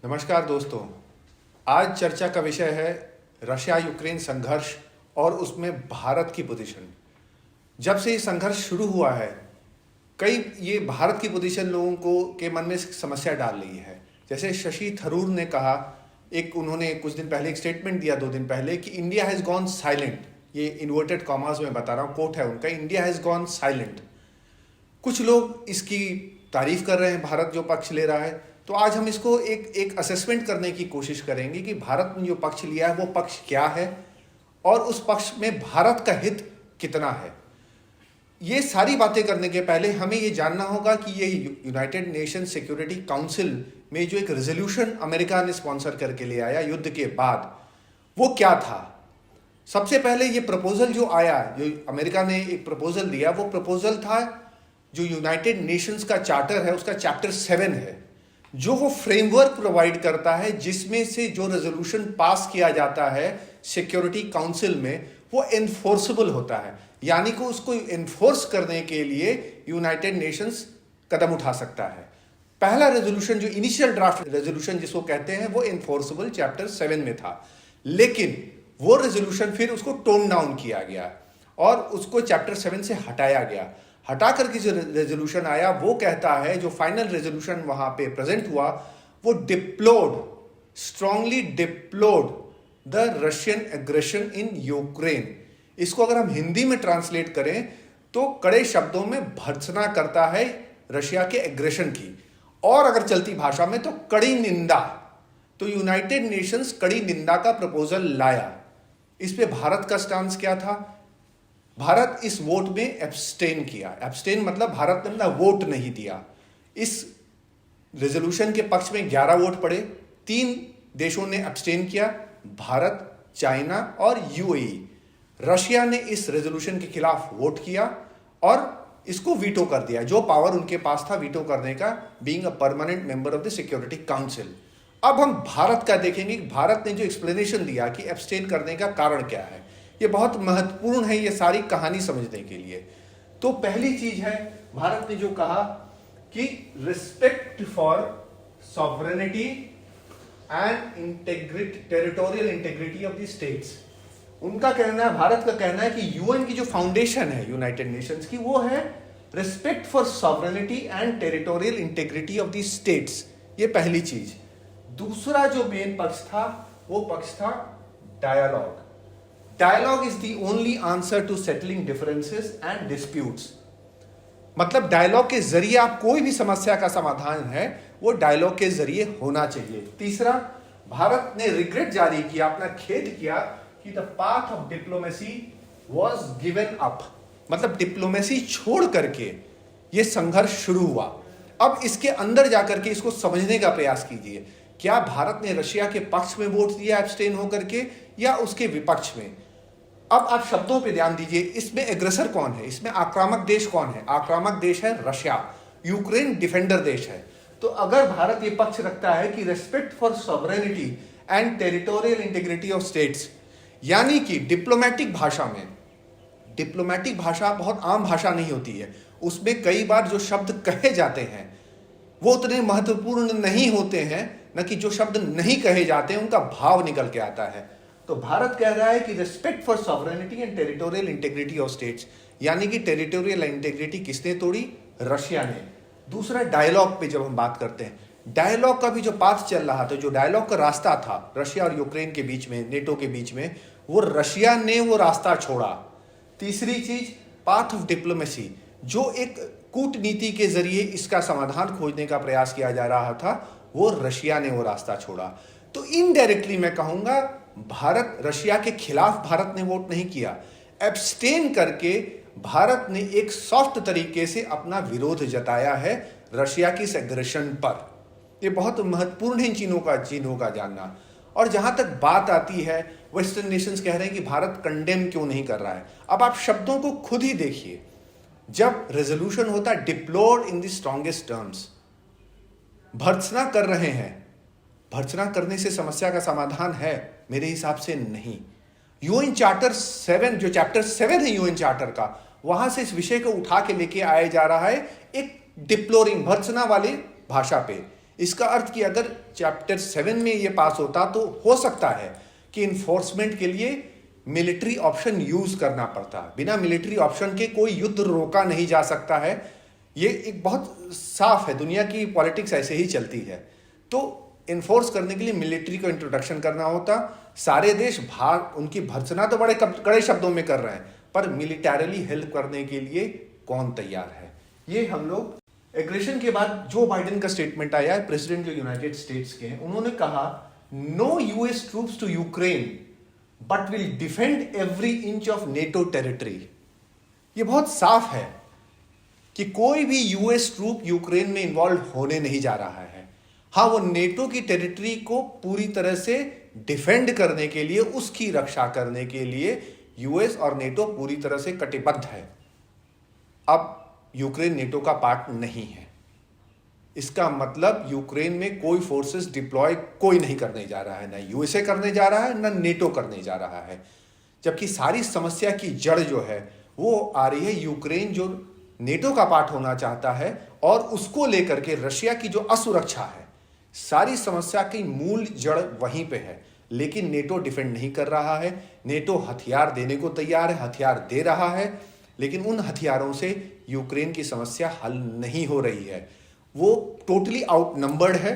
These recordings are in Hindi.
नमस्कार दोस्तों। आज चर्चा का विषय है रशिया यूक्रेन संघर्ष और उसमें भारत की पोजीशन। जब से ये संघर्ष शुरू हुआ है, ये भारत की पोजीशन लोगों को के मन में समस्या डाल रही है। जैसे शशि थरूर ने कहा, उन्होंने कुछ दिन पहले एक स्टेटमेंट दिया, 2 दिन पहले, कि इंडिया हैज़ गॉन साइलेंट। ये इन्वर्टेड कॉमास में बता रहा हूँ, कोट है उनका, इंडिया हैज़ गॉन साइलेंट। कुछ लोग इसकी तारीफ कर रहे हैं, भारत जो पक्ष ले रहा है। तो आज हम इसको एक असेसमेंट करने की कोशिश करेंगे कि भारत ने जो पक्ष लिया है वो पक्ष क्या है और उस पक्ष में भारत का हित कितना है। ये सारी बातें करने के पहले हमें ये जानना होगा कि ये यूनाइटेड नेशन सिक्योरिटी काउंसिल में जो एक रेजोल्यूशन अमेरिका ने स्पॉन्सर करके ले आया युद्ध के बाद, वो क्या था। सबसे पहले ये प्रपोजल जो आया, जो अमेरिका ने एक प्रपोजल दिया, वो प्रपोजल था जो यूनाइटेड नेशंस का चार्टर है उसका चैप्टर 7 है, जो वो फ्रेमवर्क प्रोवाइड करता है जिसमें से जो रेजोल्यूशन पास किया जाता है सिक्योरिटी काउंसिल में वो एनफोर्सेबल होता है। यानी कि उसको एनफोर्स करने के लिए यूनाइटेड नेशंस कदम उठा सकता है। पहला रेजोल्यूशन, जो इनिशियल ड्राफ्ट रेजोल्यूशन जिसको कहते हैं, वो एनफोर्सेबल चैप्टर 7 में था। लेकिन वो रेजोल्यूशन फिर उसको टोन डाउन किया गया और उसको चैप्टर 7 से हटाया गया। हटा करके जो रेजोल्यूशन आया वो कहता है, जो फाइनल रेजोल्यूशन वहां पे प्रेजेंट हुआ, वो strongly deplored the Russian aggression in Ukraine. इसको अगर हम हिंदी में ट्रांसलेट करें तो कड़े शब्दों में भर्त्सना करता है रशिया के एग्रेशन की, और अगर चलती भाषा में तो कड़ी निंदा। तो यूनाइटेड नेशंस कड़ी निंदा का प्रपोजल लाया। इस पे भारत का स्टांस क्या था? भारत इस वोट में एब्सटेन किया। एब्सटेन मतलब भारत ने अपना वोट नहीं दिया। इस रेजोल्यूशन के पक्ष में 11 वोट पड़े, 3 देशों ने एब्सटेन किया, भारत, चाइना और यूएई। रशिया ने इस रेजोल्यूशन के खिलाफ वोट किया और इसको वीटो कर दिया, जो पावर उनके पास था वीटो करने का, being a permanent member of the security council. अब हम भारत का देखेंगे कि भारत ने जो एक्सप्लेनेशन दिया कि एब्सटेन करने का कारण क्या है। ये बहुत महत्वपूर्ण है ये सारी कहानी समझने के लिए। तो पहली चीज है, भारत ने जो कहा कि respect for sovereignty and territorial integrity of the states. उनका कहना है, भारत का कहना है कि यूएन की जो फाउंडेशन है यूनाइटेड नेशंस की, वो है respect for sovereignty and territorial integrity of the states. ये पहली चीज। दूसरा जो मेन पक्ष था, वो पक्ष था dialogue. Dialogue is the only answer to settling differences and disputes. मतलब डायलॉग के जरिए आप कोई भी समस्या का समाधान है वो डायलॉग के जरिए होना चाहिए। तीसरा, भारत ने रिग्रेट जारी किया, अपना खेद किया कि the path of diplomacy was given up. मतलब डिप्लोमेसी छोड़ करके ये संघर्ष शुरू हुआ। अब इसके अंदर जाकर के इसको समझने का प्रयास कीजिए। क्या भारत ने रशिया के पक्ष में वोट दिया एब्सटेन होकर के, या उसके विपक्ष में? अब आप शब्दों पे ध्यान दीजिए। इसमें एग्रेसर कौन है? इसमें आक्रामक देश कौन है? आक्रामक देश है रशिया। यूक्रेन डिफेंडर देश है। तो अगर भारत ये पक्ष रखता है कि respect for sovereignty and territorial integrity of states, यानी कि डिप्लोमेटिक भाषा में, डिप्लोमेटिक भाषा बहुत आम भाषा नहीं होती है, उसमें कई बार जो शब्द कहे जाते हैं वो उतने महत्वपूर्ण नहीं होते हैं, न कि जो शब्द नहीं कहे जाते हैं उनका भाव निकल के आता है। तो भारत कह रहा है कि respect for sovereignty and territorial integrity of states, यानी कि टेरिटोरियल इंटीग्रिटी किसने तोड़ी? रशिया ने। दूसरा, डायलॉग पे जब हम बात करते हैं, डायलॉग का भी जो पाथ चल रहा था, जो डायलॉग का रास्ता था रशिया और यूक्रेन के बीच में, नेटो के बीच में, वो रशिया ने वो रास्ता छोड़ा। तीसरी चीज, पाथ ऑफ डिप्लोमेसी, जो एक कूटनीति के जरिए इसका समाधान खोजने का प्रयास किया जा रहा था, वो रशिया ने वो रास्ता छोड़ा। तो इनडायरेक्टली मैं कहूंगा भारत, रशिया के खिलाफ भारत ने वोट नहीं किया। एब्सटेन करके भारत ने एक सॉफ्ट तरीके से अपना विरोध जताया है रशिया की इस एग्रेशन पर। ये बहुत महत्वपूर्ण है इन चीनों का जानना। और जहां तक बात आती है, वेस्टर्न नेशंस कह रहे हैं कि भारत कंडेम क्यों नहीं कर रहा है। अब आप शब्दों को खुद ही देखिए। जब रेजोल्यूशन होता है डिप्लोर्ड इन द स्ट्रॉन्गेस्ट टर्म्स, भर्त्सना कर रहे हैं। भर्त्सना करने से समस्या का समाधान है? मेरे हिसाब से नहीं। यूएन चार्टर 7, जो चैप्टर 7 है यूएन चार्टर का, वहां से इस विषय को उठा के लेके आया जा रहा है एक डिप्लोरिंग, भर्त्सना वाली भाषा पे। इसका अर्थ कि अगर चैप्टर 7 में ये पास होता तो हो सकता है कि इन्फोर्समेंट के लिए मिलिट्री ऑप्शन यूज करना पड़ता। बिना मिलिट्री ऑप्शन के कोई युद्ध रोका नहीं जा सकता है। ये एक बहुत साफ है, दुनिया की पॉलिटिक्स ऐसे ही चलती है। तो इन्फोर्स करने के लिए मिलिट्री को इंट्रोडक्शन करना होता। सारे देश उनकी भर्त्सना तो बड़े कड़े शब्दों में कर रहे हैं, पर मिलिटरीली हेल्प करने के लिए कौन तैयार है? ये हम लोग एग्रेशन के बाद जो बाइडेन का स्टेटमेंट आया है, प्रेसिडेंट जो यूनाइटेड स्टेट्स के हैं, उन्होंने कहा no US troops to Ukraine but will defend every inch of NATO territory. ये बहुत साफ है कि कोई भी यूएस ट्रूप यूक्रेन में इन्वॉल्व होने नहीं जा रहा है। हाँ, वो नेटो की टेरिटरी को पूरी तरह से डिफेंड करने के लिए, उसकी रक्षा करने के लिए यूएस और नेटो पूरी तरह से कटिबद्ध है। अब यूक्रेन नेटो का पार्ट नहीं है, इसका मतलब यूक्रेन में कोई फोर्सेस डिप्लॉय कोई नहीं करने जा रहा है, ना यूएसए करने जा रहा है, ना नेटो करने जा रहा है। जबकि सारी समस्या की जड़ जो है वो आ रही है यूक्रेन जो नेटो का पार्ट होना चाहता है, और उसको लेकर के रशिया की जो असुरक्षा है, सारी समस्या की मूल जड़ वहीं पे है। लेकिन नेटो डिफेंड नहीं कर रहा है। नेटो हथियार देने को तैयार है, हथियार दे रहा है, लेकिन उन हथियारों से यूक्रेन की समस्या हल नहीं हो रही है। वो टोटली आउटनंबर्ड है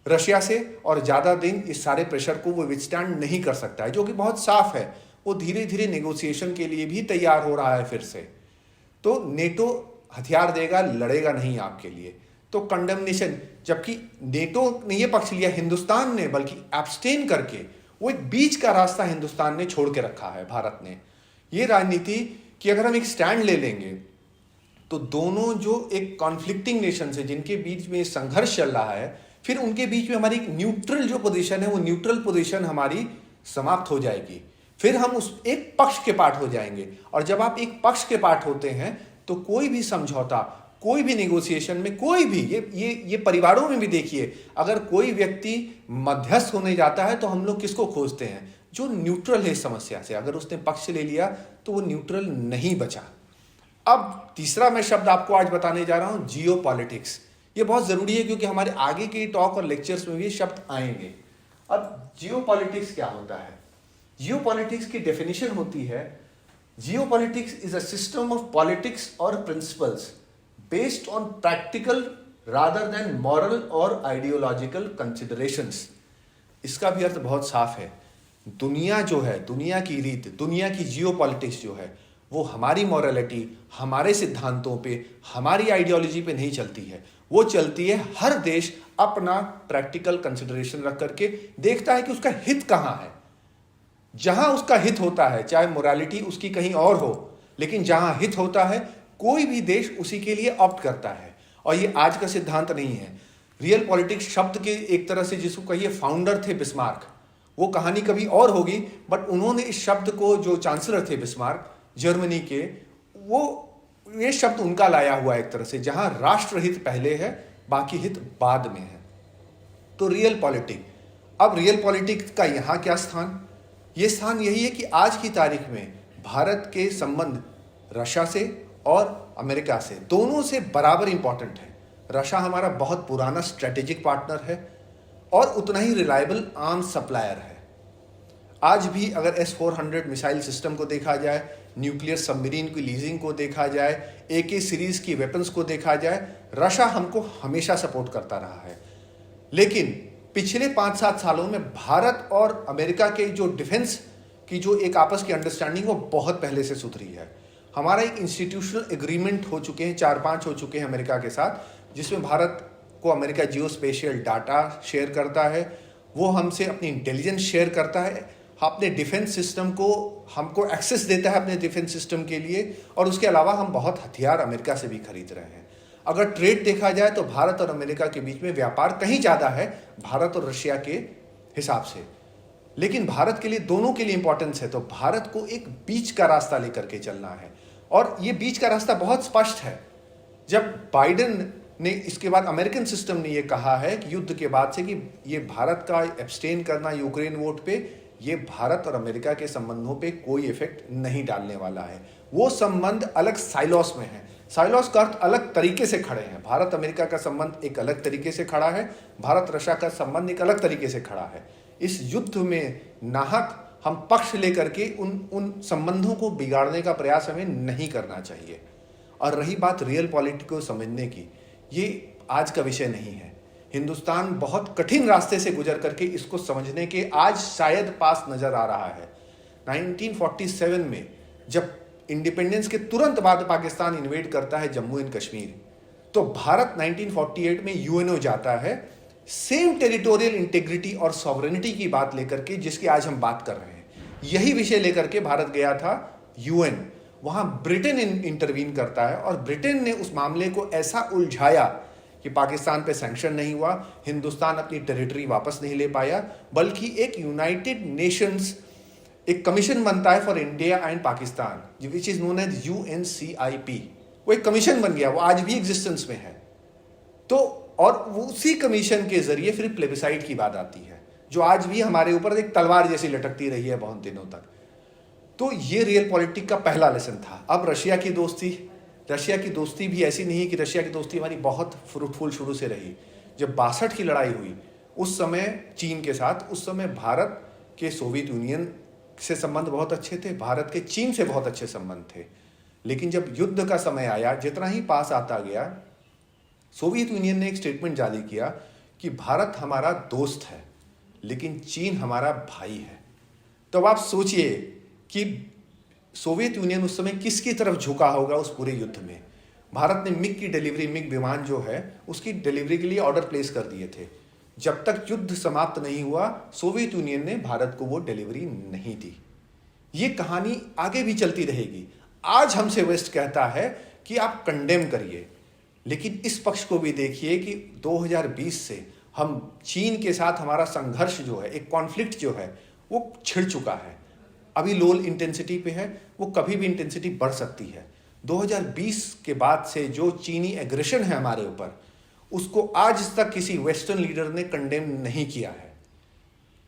रशिया से, और ज़्यादा दिन इस सारे प्रेशर को वो विथस्टैंड नहीं कर सकता है, जो कि बहुत साफ है। वो धीरे धीरे नेगोशिएशन के लिए भी तैयार हो रहा है फिर से। तो नेटो हथियार देगा, लड़ेगा नहीं आपके लिए। तो कंडेमनेशन, जबकि नेटो ने ये पक्ष लिया, हिंदुस्तान ने बल्कि एब्सटेन करके, वो एक बीच का रास्ता हिंदुस्तान ने छोड़ के रखा है, भारत ने। ये राजनीति कि अगर हम एक स्टैंड ले लेंगे तो दोनों जो एक कॉन्फ्लिक्टिंग नेशन है जिनके बीच में संघर्ष चल रहा है, फिर उनके बीच में हमारी एक न्यूट्रल जो पोजीशन है, वो न्यूट्रल पोजीशन हमारी समाप्त हो जाएगी। फिर हम उस एक पक्ष के पार्ट हो जाएंगे, और जब आप एक पक्ष के पार्ट होते हैं तो कोई भी समझौता, कोई भी नेगोशिएशन में, कोई भी ये परिवारों में भी देखिए, अगर कोई व्यक्ति मध्यस्थ होने जाता है तो हम लोग किसको खोजते हैं? जो न्यूट्रल है इस समस्या से। अगर उसने पक्ष ले लिया तो वो न्यूट्रल नहीं बचा। अब तीसरा मैं शब्द आपको आज बताने जा रहा हूं, जियो पॉलिटिक्स। ये बहुत जरूरी है क्योंकि हमारे आगे के टॉक और लेक्चर्स में भी शब्द आएंगे। अब जियो पॉलिटिक्स क्या होता है? जियो पॉलिटिक्स की डेफिनेशन होती है, geopolitics is a system of politics और principles based on practical rather than moral और आइडियोलॉजिकल कंसिडरेशंस। इसका भी अर्थ बहुत साफ है। दुनिया जो है, दुनिया की रीत, दुनिया की जियो पॉलिटिक्स जो है, वो हमारी मॉरलिटी, हमारे सिद्धांतों पे, हमारी आइडियोलॉजी पे नहीं चलती है। वो चलती है, हर देश अपना प्रैक्टिकल कंसिडरेशन रख करके देखता है कि उसका हित कहाँ है। जहां उसका हित होता है, चाहे मोरालिटी उसकी कहीं और हो, लेकिन जहां हित होता है कोई भी देश उसी के लिए ऑप्ट करता है। और ये आज का सिद्धांत नहीं है। रियल पॉलिटिक्स शब्द के एक तरह से जिसको कहिए फाउंडर थे बिस्मार्क। वो कहानी कभी और होगी, बट उन्होंने इस शब्द को, जो चांसलर थे बिस्मार्क जर्मनी के, वो ये शब्द उनका लाया हुआ एक तरह से, जहां राष्ट्रहित पहले है, बाकी हित बाद में है। तो रियल पॉलिटिक्स, अब रियल पॉलिटिक्स का यहां क्या स्थान? ये स्थान यही है कि आज की तारीख में भारत के संबंध रशिया से और अमेरिका से, दोनों से बराबर इंपॉर्टेंट है। रशिया हमारा बहुत पुराना स्ट्रेटेजिक पार्टनर है और उतना ही रिलायबल आर्म्स सप्लायर है। आज भी अगर S-400 मिसाइल सिस्टम को देखा जाए, न्यूक्लियर सबमरीन की लीजिंग को देखा जाए, AK सीरीज की वेपन्स को देखा जाए, रशिया हमको हमेशा सपोर्ट करता रहा है। लेकिन पिछले 5-7 सालों में भारत और अमेरिका के जो डिफेंस की जो एक आपस की अंडरस्टैंडिंग, वो बहुत पहले से सुधरी है। हमारा एक इंस्टीट्यूशनल एग्रीमेंट हो चुके हैं, 4-5 हो चुके हैं अमेरिका के साथ, जिसमें भारत को अमेरिका जियो स्पेशियल डाटा शेयर करता है, वो हमसे अपनी इंटेलिजेंस शेयर करता है, अपने डिफेंस सिस्टम को हमको एक्सेस देता है अपने डिफेंस सिस्टम के लिए, और उसके अलावा हम बहुत हथियार अमेरिका से भी खरीद रहे हैं। अगर ट्रेड देखा जाए तो भारत और अमेरिका के बीच में व्यापार कहीं ज़्यादा है भारत और रशिया के हिसाब से, लेकिन भारत के लिए, दोनों के लिए इंपॉर्टेंस है। तो भारत को एक बीच का रास्ता लेकर के चलना है, और ये बीच का रास्ता बहुत स्पष्ट है। जब बाइडेन ने, इसके बाद अमेरिकन सिस्टम ने ये कहा है कि युद्ध के बाद से कि ये भारत का एब्सटेन करना यूक्रेन वोट पे, ये भारत और अमेरिका के संबंधों पे कोई इफेक्ट नहीं डालने वाला है। वो संबंध अलग साइलॉस में है, साइलॉस का अर्थ अलग तरीके से खड़े हैं। भारत अमेरिका का संबंध एक अलग तरीके से खड़ा है, भारत रशिया का संबंध एक अलग तरीके से खड़ा है। इस युद्ध में नाहक हम पक्ष लेकर के उन संबंधों को बिगाड़ने का प्रयास हमें नहीं करना चाहिए। और रही बात रियल पॉलिटिक्स को समझने की, ये आज का विषय नहीं है। हिंदुस्तान बहुत कठिन रास्ते से गुजर करके इसको समझने के आज शायद पास नजर आ रहा है। 1947 में जब इंडिपेंडेंस के तुरंत बाद पाकिस्तान इन्वेड करता है जम्मू एंड कश्मीर, तो भारत 1948 में यूएनओ जाता है सेम टेरिटोरियल इंटीग्रिटी और सॉवरेनिटी की बात लेकर के, जिसकी आज हम बात कर रहे हैं। यही विषय लेकर के भारत गया था यूएन। वहां ब्रिटेन इंटरवीन करता है और ब्रिटेन ने उस मामले को ऐसा उलझाया कि पाकिस्तान पे सैंक्शन नहीं हुआ, हिंदुस्तान अपनी टेरिटरी वापस नहीं ले पाया, बल्कि एक यूनाइटेड नेशंस एक कमीशन बनता है for India and Pakistan, which is known as UNCIP। वो एक कमीशन बन गया, वो आज भी एग्जिस्टेंस में है। तो और उसी कमीशन के जरिए फिर प्लेबिसाइड की बात आती है, जो आज भी हमारे ऊपर एक तलवार जैसी लटकती रही है बहुत दिनों तक। तो ये रियल पॉलिटिक्स का पहला लेसन था। अब रशिया की दोस्ती भी ऐसी नहीं है कि रशिया की दोस्ती हमारी बहुत फ्रूटफुल शुरू से रही। जब 62 की लड़ाई हुई उस समय चीन के साथ, उस समय भारत के सोवियत यूनियन से संबंध बहुत अच्छे थे, भारत के चीन से बहुत अच्छे संबंध थे। लेकिन जब युद्ध का समय आया, जितना ही पास आता गया, सोवियत यूनियन ने एक स्टेटमेंट जारी किया कि भारत हमारा दोस्त है लेकिन चीन हमारा भाई है। तो अब आप सोचिए कि सोवियत यूनियन उस समय किसकी तरफ झुका होगा उस पूरे युद्ध में। भारत ने मिग विमान जो है उसकी डिलीवरी के लिए ऑर्डर प्लेस कर दिए थे। जब तक युद्ध समाप्त नहीं हुआ, सोवियत यूनियन ने भारत को वो डिलीवरी नहीं दी। ये कहानी आगे भी चलती रहेगी। आज हमसे वेस्ट कहता है कि आप कंडेम करिए, लेकिन इस पक्ष को भी देखिए कि 2020 से हम चीन के साथ हमारा संघर्ष जो है, एक कॉन्फ्लिक्ट जो है, वो छिड़ चुका है। अभी लो इंटेंसिटी पे है, वो कभी भी इंटेंसिटी बढ़ सकती है। 2020 के बाद से जो चीनी एग्रेशन है हमारे ऊपर, उसको आज तक किसी वेस्टर्न लीडर ने कंडेम नहीं किया है।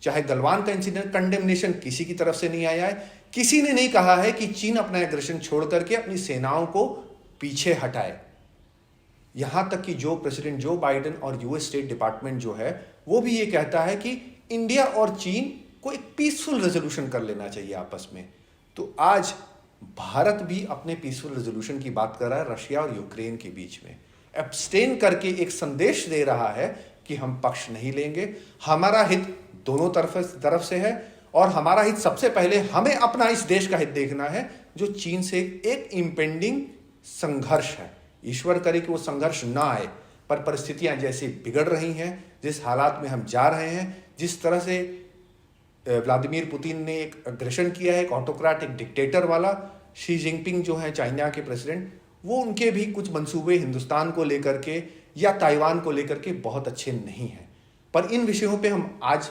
चाहे गलवान का इंसिडेंट, कंडेमनेशन किसी की तरफ से नहीं आया है। किसी ने नहीं कहा है कि चीन अपना एग्रेशन छोड़ करके अपनी सेनाओं को पीछे हटाए। यहां तक कि जो प्रेसिडेंट जो बाइडेन और यूएस स्टेट डिपार्टमेंट जो है, वो भी ये कहता है कि इंडिया और चीन को एक पीसफुल रेजोल्यूशन कर लेना चाहिए आपस में। तो आज भारत भी अपने पीसफुल रेजोल्यूशन की बात कर रहा है रशिया और यूक्रेन के बीच में। एब्सटेन करके एक संदेश दे रहा है कि हम पक्ष नहीं लेंगे, हमारा हित दोनों तरफ से है, और हमारा हित सबसे पहले हमें अपना इस देश का हित देखना है, जो चीन से एक इम्पेंडिंग संघर्ष है। ईश्वर करे कि वो संघर्ष ना आए, पर परिस्थितियां जैसी बिगड़ रही हैं, जिस हालात में हम जा रहे हैं, जिस तरह से व्लादिमीर पुतिन ने एक अग्रेशन किया है, एक ऑटोक्रेट, एक डिक्टेटर वाला, शी जिनपिंग जो है चाइना के प्रेसिडेंट, वो उनके भी कुछ मंसूबे हिंदुस्तान को लेकर के या ताइवान को लेकर के बहुत अच्छे नहीं हैं। पर इन विषयों पे हम आज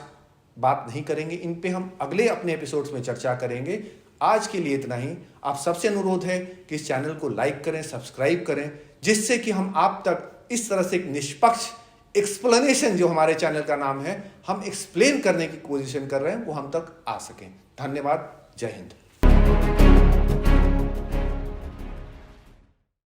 बात नहीं करेंगे, इन पे हम अगले अपने एपिसोड्स में चर्चा करेंगे। आज के लिए इतना ही। आप सबसे अनुरोध है कि इस चैनल को लाइक करें, सब्सक्राइब करें, जिससे कि हम आप तक इस तरह से एक निष्पक्ष एक्सप्लेनेशन, जो हमारे चैनल का नाम है, हम एक्सप्लेन करने की कोशिश कर रहे हैं, वो हम तक आ सकें। धन्यवाद। जय हिंद।